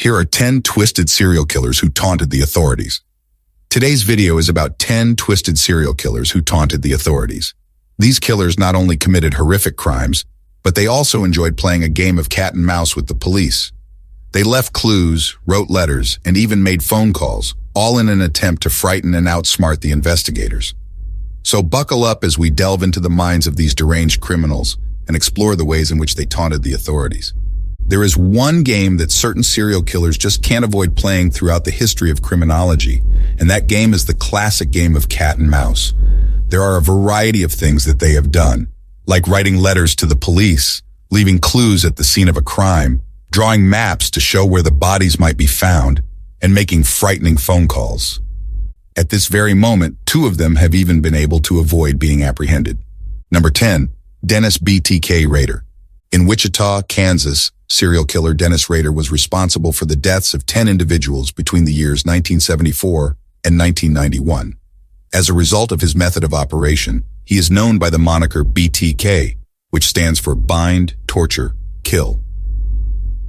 Here are 10 twisted serial killers who taunted the authorities. Today's video is about 10 twisted serial killers who taunted the authorities. These killers not only committed horrific crimes, but they also enjoyed playing a game of cat and mouse with the police. They left clues, wrote letters, and even made phone calls, all in an attempt to frighten and outsmart the investigators. So buckle up as we delve into the minds of these deranged criminals and explore the ways in which they taunted the authorities. There is one game that certain serial killers just can't avoid playing throughout the history of criminology, and that game is the classic game of cat and mouse. There are a variety of things that they have done, like writing letters to the police, leaving clues at the scene of a crime, drawing maps to show where the bodies might be found, and making frightening phone calls. At this very moment, 2 of them have even been able to avoid being apprehended. Number 10, Dennis BTK Rader. In Wichita, Kansas, serial killer Dennis Rader was responsible for the deaths of 10 individuals between the years 1974 and 1991. As a result of his method of operation, he is known by the moniker BTK, which stands for bind, torture, kill.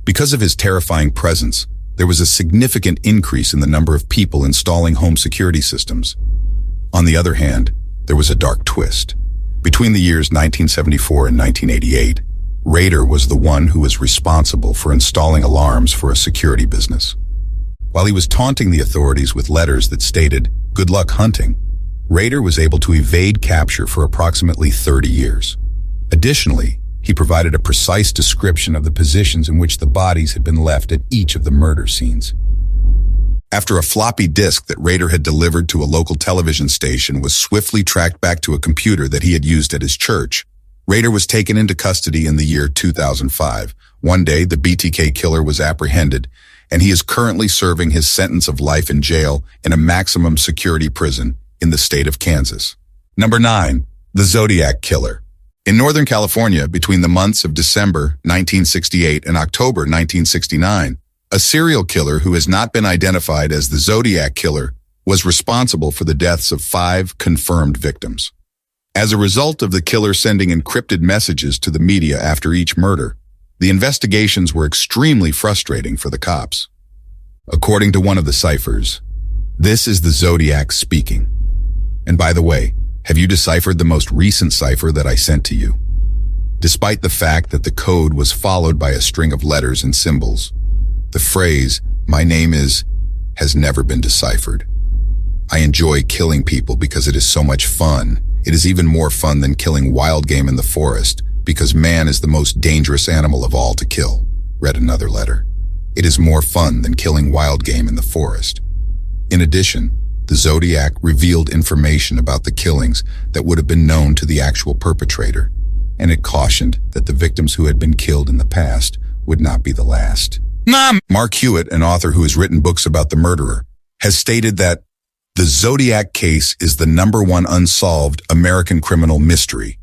Because of his terrifying presence, there was a significant increase in the number of people installing home security systems. On the other hand, there was a dark twist. Between the years 1974 and 1988, Rader was the one who was responsible for installing alarms for a security business. While he was taunting the authorities with letters that stated, "Good luck hunting," Rader was able to evade capture for approximately 30 years. Additionally, he provided a precise description of the positions in which the bodies had been left at each of the murder scenes. After a floppy disk that Rader had delivered to a local television station was swiftly tracked back to a computer that he had used at his church, Rader was taken into custody in the year 2005. One day, the BTK killer was apprehended, and he is currently serving his sentence of life in jail in a maximum security prison in the state of Kansas. Number 9, the Zodiac Killer. In Northern California, between the months of December 1968 and October 1969, a serial killer who has not been identified as the Zodiac Killer was responsible for the deaths of 5 confirmed victims. As a result of the killer sending encrypted messages to the media after each murder, the investigations were extremely frustrating for the cops. According to one of the ciphers, "This is the Zodiac speaking. And by the way, have you deciphered the most recent cipher that I sent to you?" Despite the fact that the code was followed by a string of letters and symbols, the phrase, "My name is," has never been deciphered. I enjoy killing people because it is so much fun. It is even more fun than killing wild game in the forest because man is the most dangerous animal of all to kill, read another letter. It is more fun than killing wild game in the forest. In addition, the Zodiac revealed information about the killings that would have been known to the actual perpetrator, and it cautioned that the victims who had been killed in the past would not be the last. Mark Hewitt, an author who has written books about the murderer, has stated that the Zodiac case is the #1 unsolved American criminal mystery.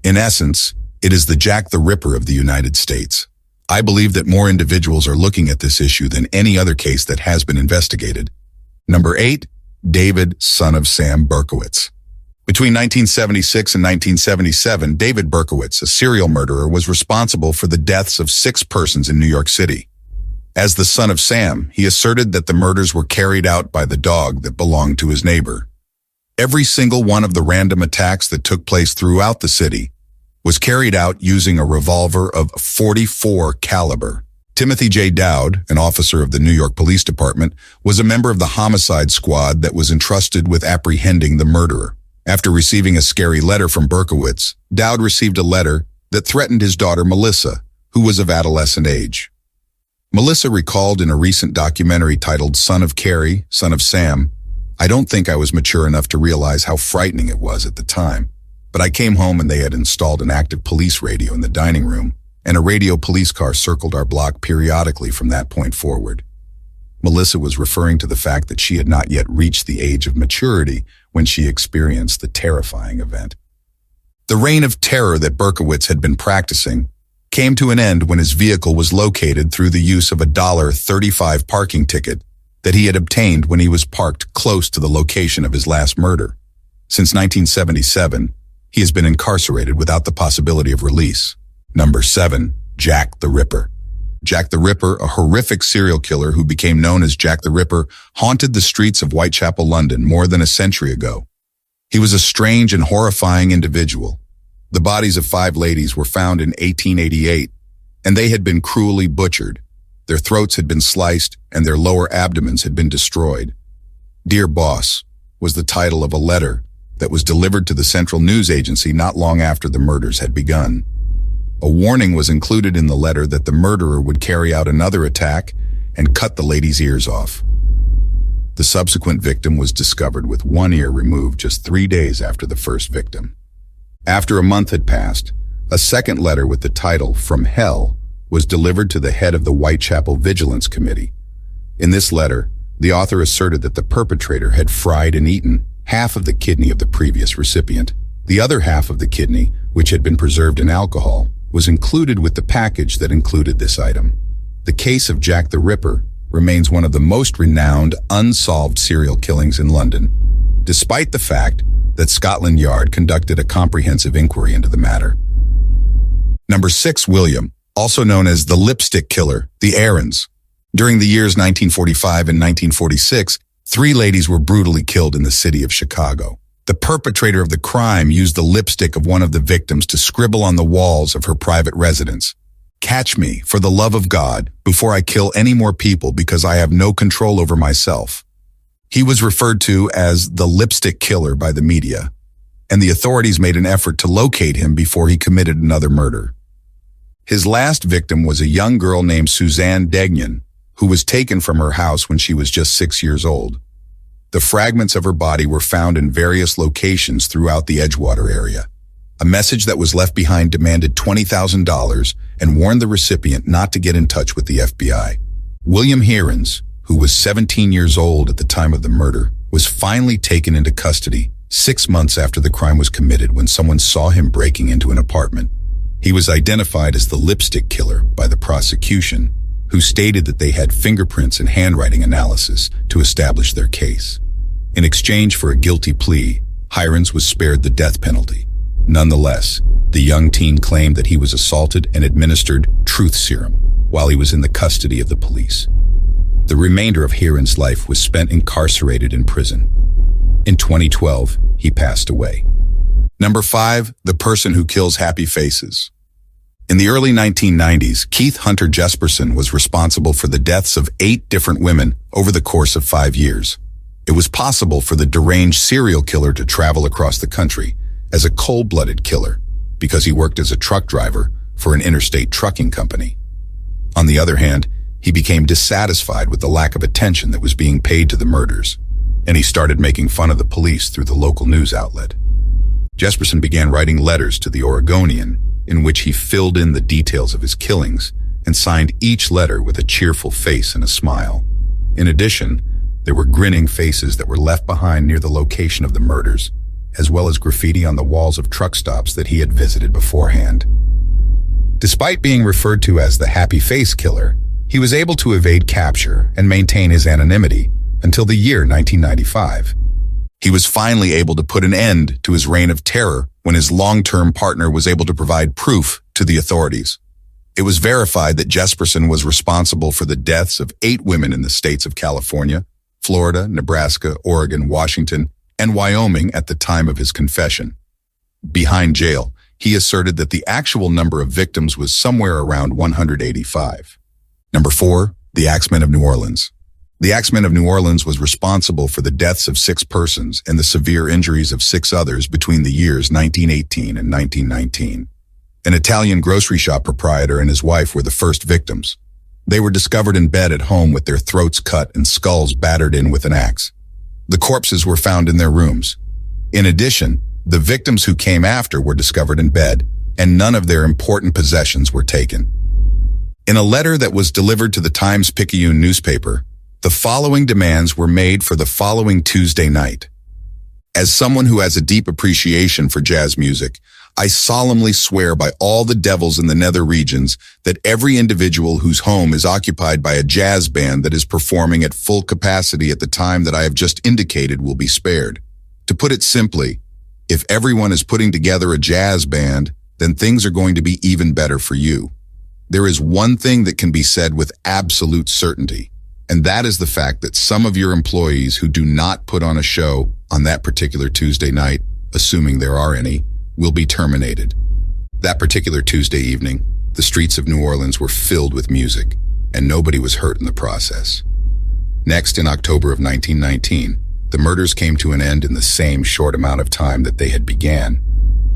In essence, it is the Jack the Ripper of the United States. I believe that more individuals are looking at this issue than any other case that has been investigated. Number 8, David, Son of Sam Berkowitz. Between 1976 and 1977, David Berkowitz, a serial murderer, was responsible for the deaths of 6 persons in New York City. As the son of Sam, he asserted that the murders were carried out by the dog that belonged to his neighbor. Every single one of the random attacks that took place throughout the city was carried out using a revolver of .44 caliber. Timothy J. Dowd, an officer of the New York Police Department, was a member of the homicide squad that was entrusted with apprehending the murderer. After receiving a scary letter from Berkowitz, Dowd received a letter that threatened his daughter Melissa, who was of adolescent age. Melissa recalled in a recent documentary titled Son of Carrie, Son of Sam, "I don't think I was mature enough to realize how frightening it was at the time, but I came home and they had installed an active police radio in the dining room, and a radio police car circled our block periodically from that point forward." Melissa was referring to the fact that she had not yet reached the age of maturity when she experienced the terrifying event. The reign of terror that Berkowitz had been practicing came to an end when his vehicle was located through the use of a $35 parking ticket that he had obtained when he was parked close to the location of his last murder. Since 1977, he has been incarcerated without the possibility of release. Number 7, Jack the Ripper. Jack the Ripper, a horrific serial killer who became known as Jack the Ripper, haunted the streets of Whitechapel, London, more than a century ago. He was a strange and horrifying individual. The bodies of 5 ladies were found in 1888, and they had been cruelly butchered. Their throats had been sliced, and their lower abdomens had been destroyed. "Dear Boss" was the title of a letter that was delivered to the Central News Agency not long after the murders had begun. A warning was included in the letter that the murderer would carry out another attack and cut the ladies' ears off. The subsequent victim was discovered with one ear removed just 3 days after the first victim. After a month had passed, a second letter with the title "From Hell" was delivered to the head of the Whitechapel Vigilance Committee. In this letter, the author asserted that the perpetrator had fried and eaten half of the kidney of the previous recipient. The other half of the kidney, which had been preserved in alcohol, was included with the package that included this item. The case of Jack the Ripper remains one of the most renowned unsolved serial killings in London, despite the fact that Scotland Yard conducted a comprehensive inquiry into the matter. Number 6, William, also known as the lipstick killer, the Aarons. During the years 1945 and 1946, 3 ladies were brutally killed in the city of Chicago. The perpetrator of the crime used the lipstick of one of the victims to scribble on the walls of her private residence, "Catch me, for the love of God, before I kill any more people because I have no control over myself." He was referred to as the lipstick killer by the media, and the authorities made an effort to locate him before he committed another murder. His last victim was a young girl named Suzanne Degnan, who was taken from her house when she was just 6 years old. The fragments of her body were found in various locations throughout the Edgewater area. A message that was left behind demanded $20,000 and warned the recipient not to get in touch with the FBI. William Hearns, who was 17 years old at the time of the murder, was finally taken into custody 6 months after the crime was committed when someone saw him breaking into an apartment. He was identified as the lipstick killer by the prosecution, who stated that they had fingerprints and handwriting analysis to establish their case. In exchange for a guilty plea, Hearns was spared the death penalty. Nonetheless, the young teen claimed that he was assaulted and administered truth serum while he was in the custody of the police. The remainder of Hearns' life was spent incarcerated in prison. In 2012, he passed away. Number 5, the person who kills happy faces. In the early 1990s, Keith Hunter Jesperson was responsible for the deaths of 8 different women over the course of 5 years. It was possible for the deranged serial killer to travel across the country as a cold-blooded killer because he worked as a truck driver for an interstate trucking company. On the other hand, he became dissatisfied with the lack of attention that was being paid to the murders, and he started making fun of the police through the local news outlet. Jesperson began writing letters to the Oregonian in which he filled in the details of his killings and signed each letter with a cheerful face and a smile. In addition, there were grinning faces that were left behind near the location of the murders, as well as graffiti on the walls of truck stops that he had visited beforehand. Despite being referred to as the happy face killer, he was able to evade capture and maintain his anonymity until the year 1995. He was finally able to put an end to his reign of terror when his long-term partner was able to provide proof to the authorities. It was verified that Jesperson was responsible for the deaths of 8 women in the states of California, Florida, Nebraska, Oregon, Washington, and Wyoming at the time of his confession. Behind jail, he asserted that the actual number of victims was somewhere around 185. Number 4, the Axeman of New Orleans. The Axeman of New Orleans was responsible for the deaths of 6 persons and the severe injuries of 6 others between the years 1918 and 1919. An Italian grocery shop proprietor and his wife were the first victims. They were discovered in bed at home with their throats cut and skulls battered in with an axe. The corpses were found in their rooms. In addition, the victims who came after were discovered in bed, and none of their important possessions were taken. In a letter that was delivered to the Times-Picayune newspaper, the following demands were made for the following Tuesday night. As someone who has a deep appreciation for jazz music, I solemnly swear by all the devils in the nether regions that every individual whose home is occupied by a jazz band that is performing at full capacity at the time that I have just indicated will be spared. To put it simply, if everyone is putting together a jazz band, then things are going to be even better for you. There is one thing that can be said with absolute certainty, and that is the fact that some of your employees who do not put on a show on that particular Tuesday night, assuming there are any, will be terminated. That particular Tuesday evening, the streets of New Orleans were filled with music, and nobody was hurt in the process. Next, in October of 1919, the murders came to an end in the same short amount of time that they had began.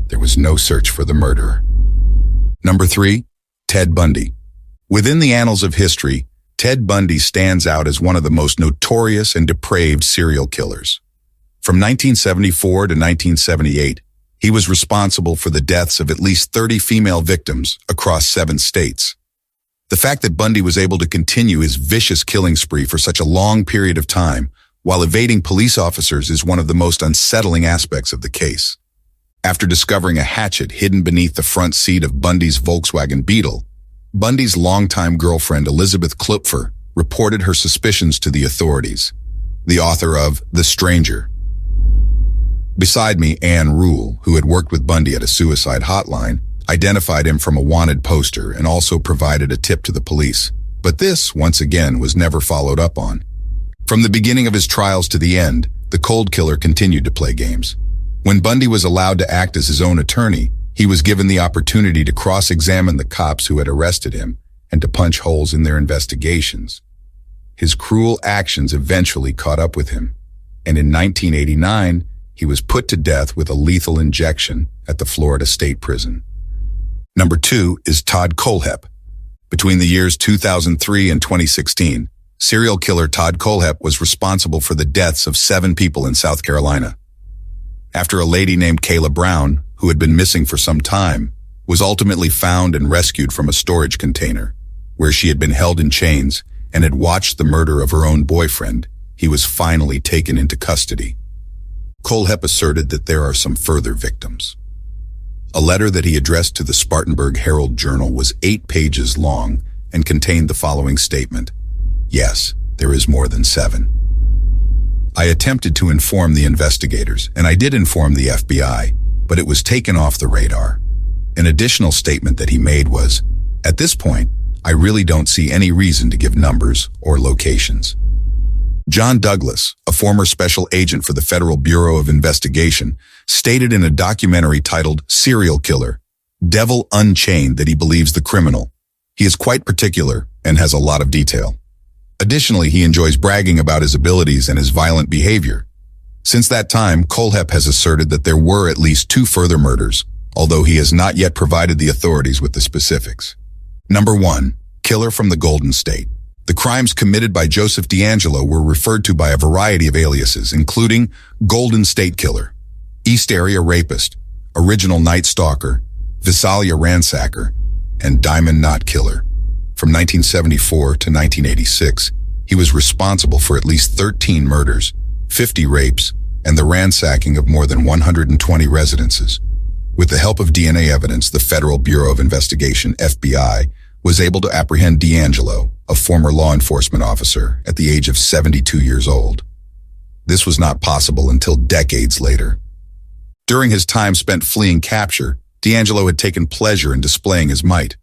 There was no search for the murderer. Number 3, Ted Bundy. Within the annals of history, Ted Bundy stands out as one of the most notorious and depraved serial killers. From 1974 to 1978, he was responsible for the deaths of at least 30 female victims across 7 states. The fact that Bundy was able to continue his vicious killing spree for such a long period of time while evading police officers is one of the most unsettling aspects of the case. After discovering a hatchet hidden beneath the front seat of Bundy's Volkswagen Beetle, Bundy's longtime girlfriend Elizabeth Klupfer reported her suspicions to the authorities. The author of The Stranger. Beside me, Anne Rule, who had worked with Bundy at a suicide hotline, identified him from a wanted poster and also provided a tip to the police. But this, once again, was never followed up on. From the beginning of his trials to the end, the cold killer continued to play games. When Bundy was allowed to act as his own attorney, he was given the opportunity to cross-examine the cops who had arrested him and to punch holes in their investigations. His cruel actions eventually caught up with him, and in 1989, he was put to death with a lethal injection at the Florida State Prison. Number 2 is Todd Kohlhepp. Between the years 2003 and 2016, serial killer Todd Kohlhepp was responsible for the deaths of 7 people in South Carolina. After a lady named Kayla Brown, who had been missing for some time, was ultimately found and rescued from a storage container, where she had been held in chains and had watched the murder of her own boyfriend, he was finally taken into custody. Kohlhepp asserted that there are some further victims. A letter that he addressed to the Spartanburg Herald Journal was 8 pages long and contained the following statement: "Yes, there is more than 7. I attempted to inform the investigators, and I did inform the FBI, but it was taken off the radar." An additional statement that he made was, "At this point, I really don't see any reason to give numbers or locations." John Douglas, a former special agent for the Federal Bureau of Investigation, stated in a documentary titled Serial Killer, Devil Unchained, that he believes the criminal. He is quite particular and has a lot of detail. Additionally, he enjoys bragging about his abilities and his violent behavior. Since that time, Kohlhepp has asserted that there were at least 2 further murders, although he has not yet provided the authorities with the specifics. Number 1, Killer from the Golden State. The crimes committed by Joseph DeAngelo were referred to by a variety of aliases, including Golden State Killer, East Area Rapist, Original Night Stalker, Visalia Ransacker, and Diamond Knot Killer. From 1974 to 1986, he was responsible for at least 13 murders, 50 rapes, and the ransacking of more than 120 residences. With the help of DNA evidence, the Federal Bureau of Investigation, FBI, was able to apprehend DeAngelo, a former law enforcement officer, at the age of 72 years old. This was not possible until decades later. During his time spent fleeing capture, DeAngelo had taken pleasure in displaying his might.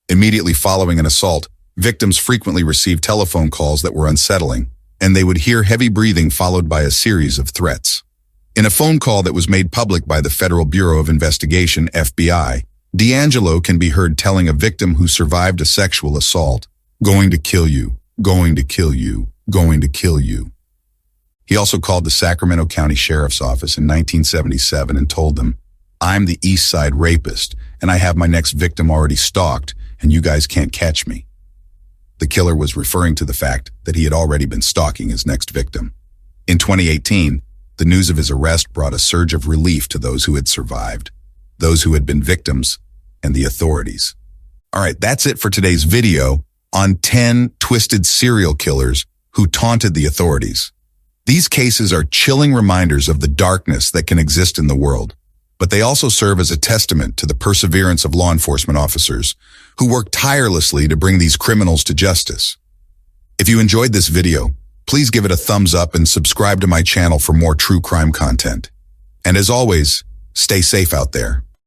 Immediately following an assault, victims frequently received telephone calls that were unsettling, and they would hear heavy breathing followed by a series of threats. In a phone call that was made public by the Federal Bureau of Investigation, FBI, DeAngelo can be heard telling a victim who survived a sexual assault, "Going to kill you, going to kill you, going to kill you." He also called the Sacramento County Sheriff's Office in 1977 and told them, "I'm the East Side rapist, and I have my next victim already stalked, and you guys can't catch me." The killer was referring to the fact that he had already been stalking his next victim. In 2018, the news of his arrest brought a surge of relief to those who had survived, those who had been victims, and the authorities. All right, that's it for today's video on 10 twisted serial killers who taunted the authorities. These cases are chilling reminders of the darkness that can exist in the world, but they also serve as a testament to the perseverance of law enforcement officers who work tirelessly to bring these criminals to justice. If you enjoyed this video, please give it a thumbs up and subscribe to my channel for more true crime content. And as always, stay safe out there.